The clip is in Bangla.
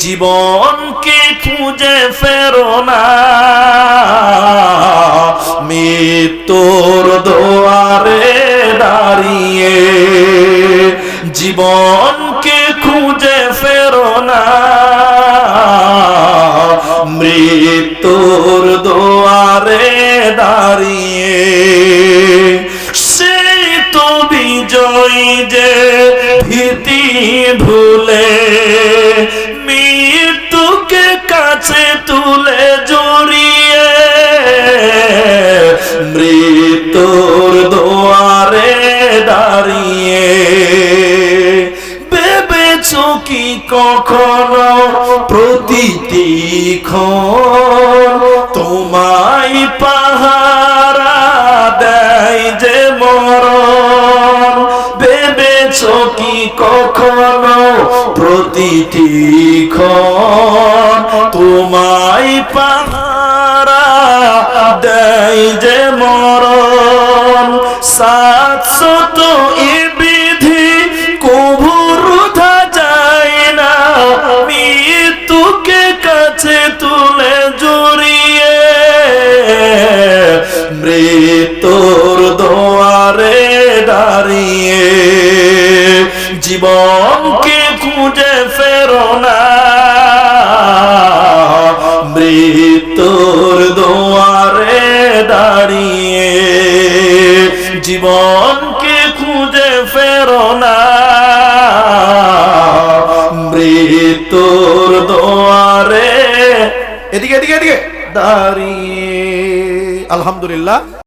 জীবনকে খুঁজে ফেরো না, মৃত্যুর দুয়ারে দাঁড়িয়ে। জীবনকে খুঁজে ফেরো না, মৃত্যুর দুয়ারে দাঁড়িয়ে। সেই তো বিজয়ী যে ভীতি ভুলে মৃত্যুকে কাছে তুলে জড়িয়ে। মৃত্যুর দুয়ারে দাঁড়িয়ে ভেবেছো কি কখনো প্রতিটি ক্ষণ তোমায় পাহারা দেয় যে মরণ? ভেবেছো কি কখনো প্রতিটি ক্ষণ তোমায় পাহারা দেয় যে মরণ? 700 এ বিধি কভু রুধা যায় না, মৃত্যুকে কাছে তুলে জড়িয়ে। মৃত্যুর দুয়ারে দাঁড়িয়ে জীবনকে খুঁজে ফেরো না, মৃত্যুর দুয়ারে দাঁড়িয়ে। জীবনকে খুঁজে ফেরো না, মৃত্যুর দুয়ারে এদিকে এদিকে এদিকে দাঁড়িয়ে। আলহামদুলিল্লাহ।